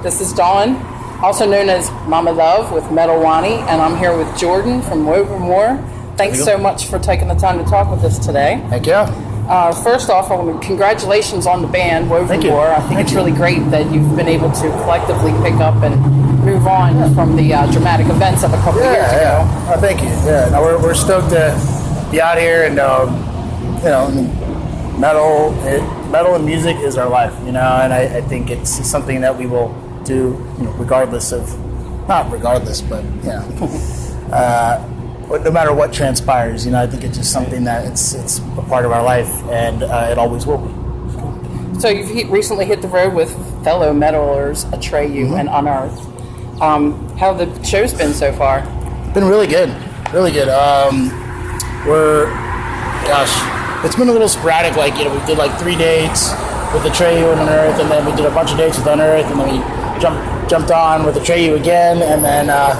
This is Dawn, also known as Mama Love with Metal Wani, and I'm here with Jordan from Wovenwar. Thanks so much for taking the time to talk with us today. Heck yeah. First off, congratulations on the band, Wovenwar. I think it's really great that you've been able to collectively pick up and move on from the dramatic events of a couple years ago. Yeah. Oh, thank you. Yeah, no, we're stoked to be out here, and metal and music is our life, and I think it's something that we will do, regardless of, not regardless, but no matter what transpires. I think it's just something that it's a part of our life, and it always will be. So you've recently hit the road with fellow metalers Atreyu and Unearth. How have the shows been so far? Been really good, really good. It's been a little sporadic. We did 3 dates with Atreyu and Unearth, and then we did a bunch of dates with Unearth, and then we jumped on with Atreyu again, and then I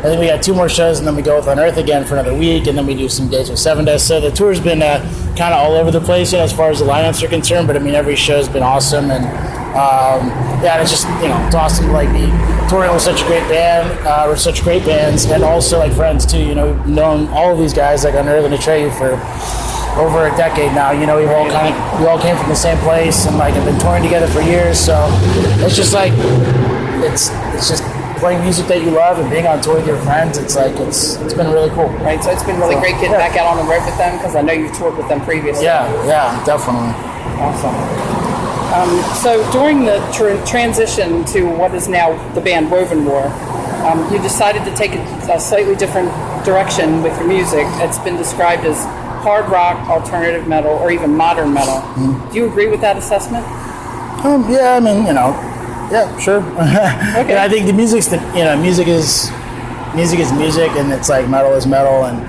think we got 2 more shows, and then we go with Unearth again for another week, and then we do some dates with 7 Days. So the tour's been kind of all over the place, as far as the lineups are concerned. But every show's been awesome, and it's just it's awesome to be touring with such a great band, with such great bands, and also friends too. We've known all of these guys Unearth and Atreyu for over a decade now. We all came from the same place, and have been touring together for years. So it's just it's just playing music that you love and being on tour with your friends. It's been really cool. Right, so it's been really great getting back out on the road with them, because I know you've toured with them previously. Yeah, definitely. Awesome. So during the transition to what is now the band Wovenwar, you decided to take a slightly different direction with your music. It's been described as hard rock, alternative metal, or even modern metal. Do you agree with that assessment? Yeah, sure. Okay. I think the music is music, and it's metal is metal, and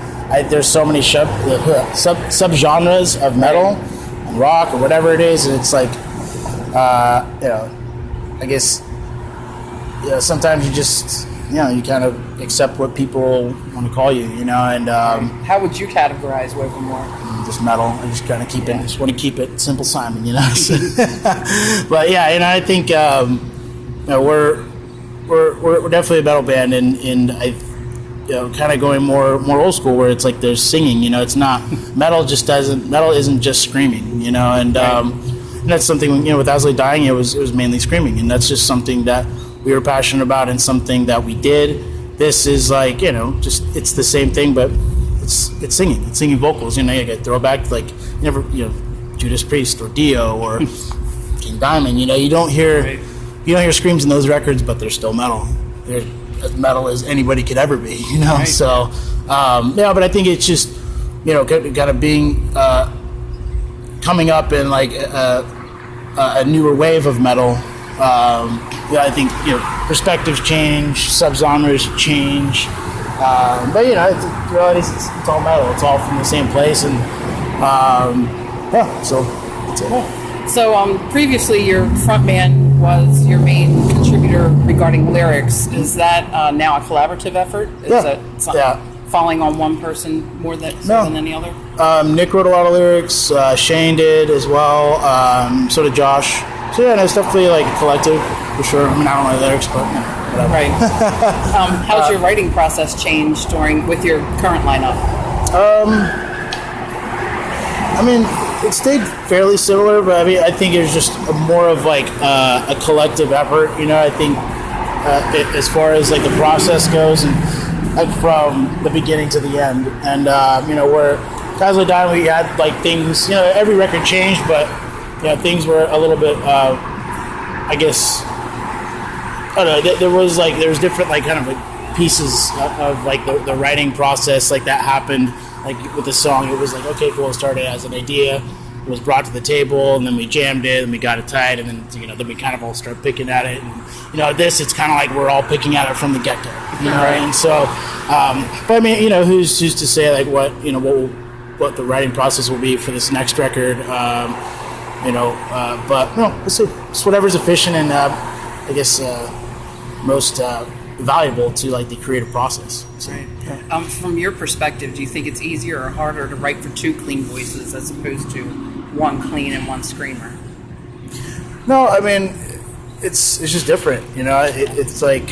there's so many subgenres of metal and rock or whatever it is, and it's I guess sometimes you just you kind of accept what people want to call you, and how would you categorize Wovenwar? Just metal. I just kind of just want to keep it simple, Simon, So, but I think we're definitely a metal band, and I kind of going more old school, where it's there's singing. It's not metal. Metal isn't just screaming. And that's something with As I Lay Dying, it was mainly screaming, and that's just something that we were passionate about and something that we did. This is just it's the same thing, but it's singing. It's singing vocals. You get throwback Judas Priest or Dio or King Diamond. You don't hear screams in those records, but they're still metal. They're as metal as anybody could ever be. Right. So but I think it's just kind of being coming up in a newer wave of metal. I think perspectives change, subgenres change, but it's all metal. It's all from the same place, and so that's it. So previously, your frontman was your main contributor regarding lyrics. Is that now a collaborative effort? Is it falling on one person more than any other? Nick wrote a lot of lyrics. Shane did as well. So did Josh. So it's definitely a collective for sure. I don't know the lyrics, but whatever. Right. How's your writing process changed with your current lineup? It stayed fairly similar, but I think it was just more of a collective effort. I think as far as the process goes, and from the beginning to the end, and where As I Lay Dying, we had things. Every record changed, but things were a little bit. I guess I don't know. There was different pieces of the writing process that happened. With the song, it was okay, cool. It started as an idea, it was brought to the table, and then we jammed it, and we got it tight, and then then we kind of all start picking at it. And it's kind of we're all picking at it from the get go, right? And so, but who's to say what the writing process will be for this next record? But we'll see. It's whatever's efficient and I guess most valuable to the creative process. So, right. From your perspective, do you think it's easier or harder to write for 2 clean voices as opposed to one clean and one screamer? No, it's just different, you know. It's like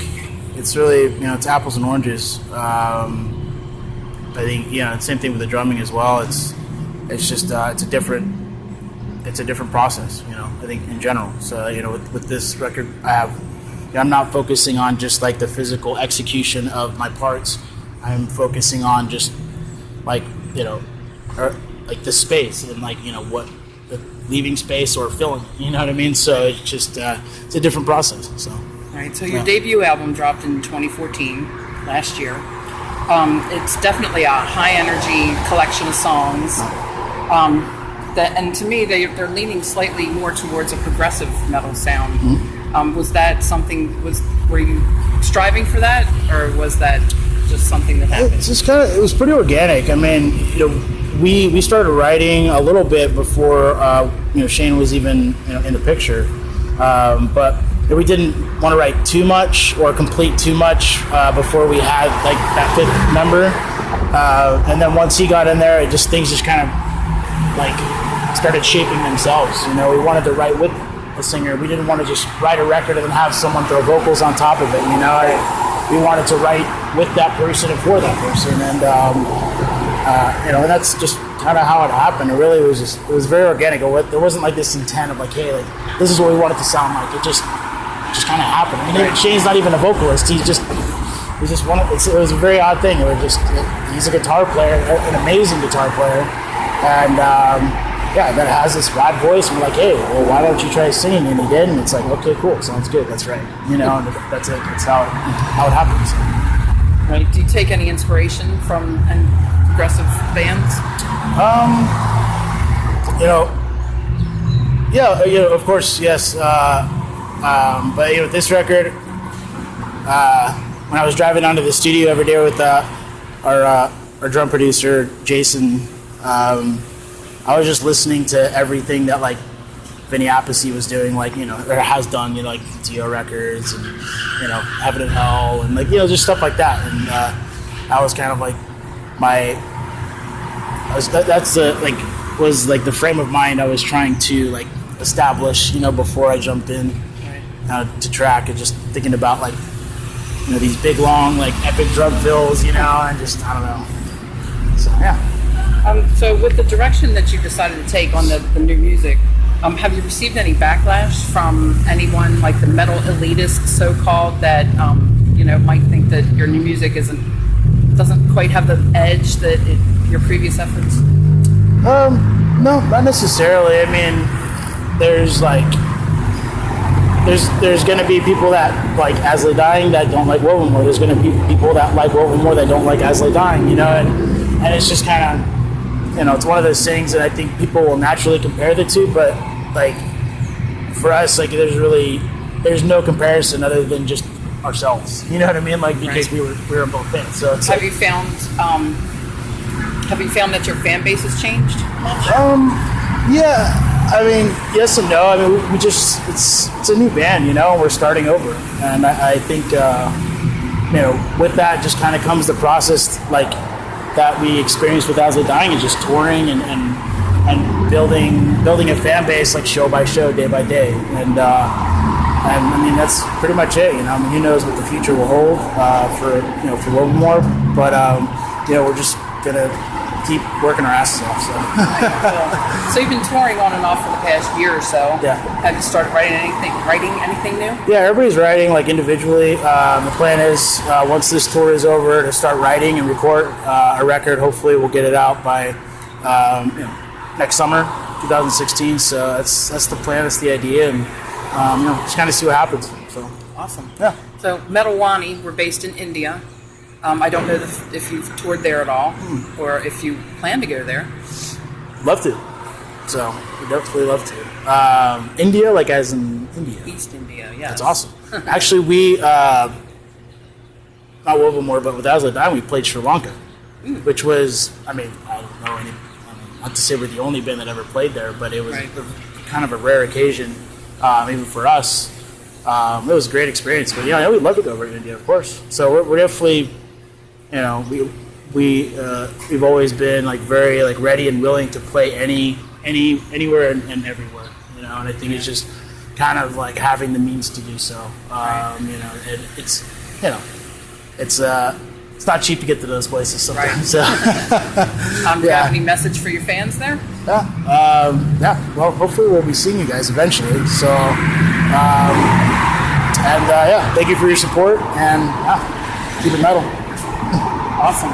it's really, you know, it's apples and oranges. I think, you know, same thing with the drumming as well. It's just it's a different process, you know. I think in general. So, you know, with this record, I'm not focusing on just like the physical execution of my parts. I'm focusing on just like, you know, like the space and like, you know, what the leaving space or filling, you know what I mean? So it's just it's a different process. So all right, so your debut album dropped in 2014, last year. It's definitely a high energy collection of songs. And to me, they're leaning slightly more towards a progressive metal sound. Mm-hmm. Was that something? Were you striving for that, or was that just something that happened? It's just it was pretty organic. I mean, you know, we started writing a little bit before you know, Shane was even, you know, in the picture, but we didn't want to write too much or complete too much before we had like that fifth member, and then once he got in there, things just kind of like started shaping themselves. You know, we wanted to write with a singer. We didn't want to just write a record and then have someone throw vocals on top of it. You know, we wanted to write with that person and for that person, and you know, and that's just kind of how it happened. It really was it was very organic. There wasn't like this intent of like, hey, like this is what we want it to sound like. It just kind of happened. I mean, Shane's not even a vocalist. It was a very odd thing. He's a guitar player, an amazing guitar player, and yeah, that has this rad voice. And we're like, hey, well, why don't you try singing? And he did, and it's like, okay, cool, sounds good, that's right. You know, and that's it. That's how it happens. Right. Do you take any inspiration from progressive bands? You know, yeah, you know, of course, yes. But you know, with this record, when I was driving down to the studio every day with our drum producer Jason, I was just listening to everything that like Vinny Appice was doing, like, you know, or has done, you know, like Dio Records and, you know, Heaven and Hell and like, you know, just stuff like that. And that was kind of like was the frame of mind I was trying to like establish, you know, before I jumped in to track, and just thinking about like, you know, these big long like epic drum fills, you know, and just I don't know. So yeah. So with the direction that you decided to take on the new music, have you received any backlash from anyone like the metal elitists, so-called, that you know, might think that your new music doesn't quite have the edge that your previous efforts? No, not necessarily. I mean, there's going to be people that like As Lay Dying that don't like Wovenwar. There's going to be people that like Wovenwar that don't like As Lay Dying, you know, and it's just kind of, you know, it's one of those things that I think people will naturally compare the two, but like for us, like there's no comparison other than just ourselves. You know what I mean? Like, because we were in both bands. So it's have you found that your fan base has changed much? Yeah, I mean, yes and no. I mean, we just it's a new band, you know, and we're starting over, and I think you know, with that just kind of comes the process like that we experienced with As Lay Dying, and just touring and building a fan base like show by show, day by day, and I mean that's pretty much it. You know, I mean, who knows what the future will hold for Wovenwar, but you know, we're just gonna keep working our asses off. So you've been touring on and off for the past year or so. Yeah. Have you started writing anything new? Yeah, everybody's writing like individually. The plan is once this tour is over to start writing and record a record. Hopefully, we'll get it out by you know, next summer, 2016. So that's the plan. That's the idea, and you know, just kind of see what happens. So awesome. Yeah. So Metal Wani, we're based in India. I don't know if you've toured there at all, or if you plan to go there. Love to. So we definitely love to. India, like as in India. East India, yeah. That's awesome. Actually, we not Wovenwar, but with As Lay Dying, we played Sri Lanka, which was, I mean, I don't know not to say we're the only band that ever played there, but it was kind of a rare occasion, even for us. It was a great experience. But yeah, we'd love to go over to India, of course. So we're definitely, you know, we've always been like very like ready and willing to play anywhere and everywhere, you know. And I think it's just kind of like having the means to do so. You know, it's you know, it's not cheap to get to those places sometimes. Right. So, Do you have any message for your fans there? yeah. Well, hopefully we'll be seeing you guys eventually. So, yeah, thank you for your support and keep it metal. Awesome.